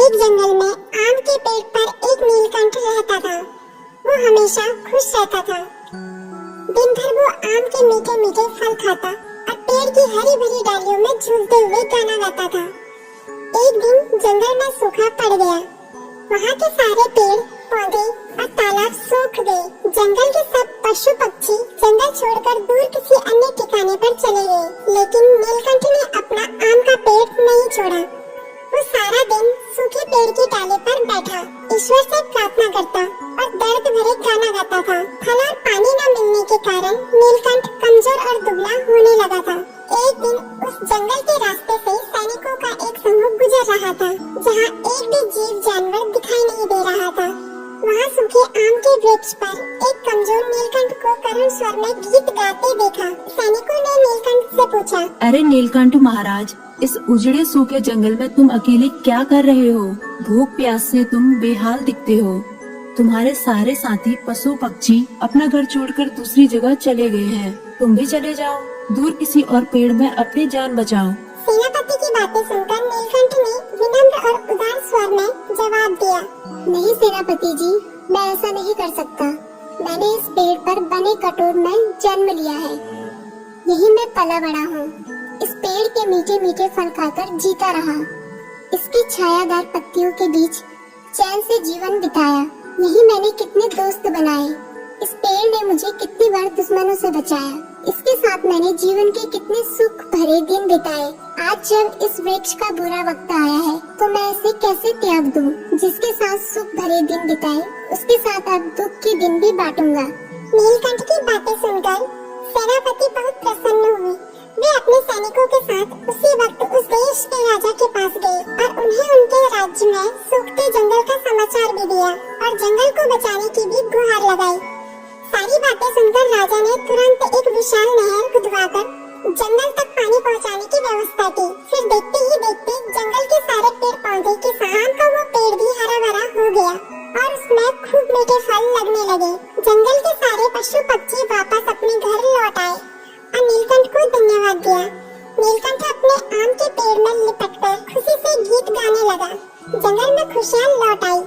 एक जंगल में आम के पेड़ पर एक नीलकंठ रहता था। वो हमेशा खुश रहता था। दिन भर वो आम के मीठे मीठे फल खाता और पेड़ की हरी भरी डालियों में झूलते हुए गाना गाता था। एक दिन जंगल में सूखा पड़ गया। वहाँ के सारे पेड़ पौधे और तालाब सूख गए। जंगल के सब पशु पक्षी जंगल छोड़कर दूर किसी अन्य ठिकाने पर चले गए। लेकिन नीलकंठ ने अपना आम का पेड़ नहीं छोड़ा। वो सारा दिन सूखे पेड़ की डाली पर बैठा ईश्वर से प्रार्थना करता और दर्द भरे गाना गाता था। फल और पानी न मिलने के कारण नीलकंठ कमजोर और दुबला होने लगा था। एक दिन उस जंगल के रास्ते से सैनिकों का एक समूह गुजर रहा था, जहाँ एक भी जीव जानवर दिखाई नहीं दे रहा था। वहाँ सूखे आम के वृक्ष पर एक कमजोर नीलकंठ को करुण स्वर में गीत गाते देखा। सैनिकों ने नीलकंठ से पूछा, अरे नीलकंठ महाराज, इस उजड़े सूखे जंगल में तुम अकेले क्या कर रहे हो? भूख प्यास से तुम बेहाल दिखते हो। तुम्हारे सारे साथी पशु पक्षी अपना घर छोड़कर दूसरी जगह चले गए हैं। तुम भी चले जाओ, दूर किसी और पेड़ में अपनी जान बचाओ। सेनापति की बातें सुनकर नीलकंठ ने विनम्र और उदार स्वर में जवाब दिया, नहीं सेनापति जी, मैं ऐसा नहीं कर सकता। मैंने इस पेड़ पर बने कटोर में जन्म लिया है। यही मैं पला बड़ा हूँ। इस पेड़ के मीठे मीठे फल खाकर जीता रहा। इसकी छायादार पत्तियों के बीच चैन से जीवन बिताया। यही मैंने कितने दोस्त बनाए। इस पेड़ ने मुझे कितनी बार दुश्मनों से बचाया। इसके साथ मैंने जीवन के कितने सुख भरे दिन बिताए। आज जब इस वृक्ष का बुरा वक्त आया है, तो मैं इसे कैसे त्याग दूं? जिसके साथ सुख भरे दिन बिताए, उसके साथ अब दुख के दिन भी बांटूंगा। नीलकंठ की बातें सुनकर सेनापति बहुत प्रसन्न हुए। वे अपने सैनिकों के साथ उसी वक्त उस देश के राजा के पास गए और उन्हें उनके राज्य में सूखते जंगल का समाचार भी दिया और जंगल को बचाने की भी गुहार लगाई। सारी बातें सुनकर राजा ने तुरंत एक विशाल नहर खुदवाकर जंगल तक पानी पहुंचाने की व्यवस्था की। फिर देखते ही देखते जंगल के सारे पेड़ पौधे के साथ का वो पेड़ भी हरा भरा हो गया और उसमें खूब मीठे फल लगने लगे। जंगल के सारे पशु पक्षी वापस अपने घर लौट आए और नीलकंठ को धन्यवाद दिया। नीलकंठ अपने आम के पेड़ में लिपटकर खुशी से गीत गाने लगा। जंगल में खुशियाँ लौट आई।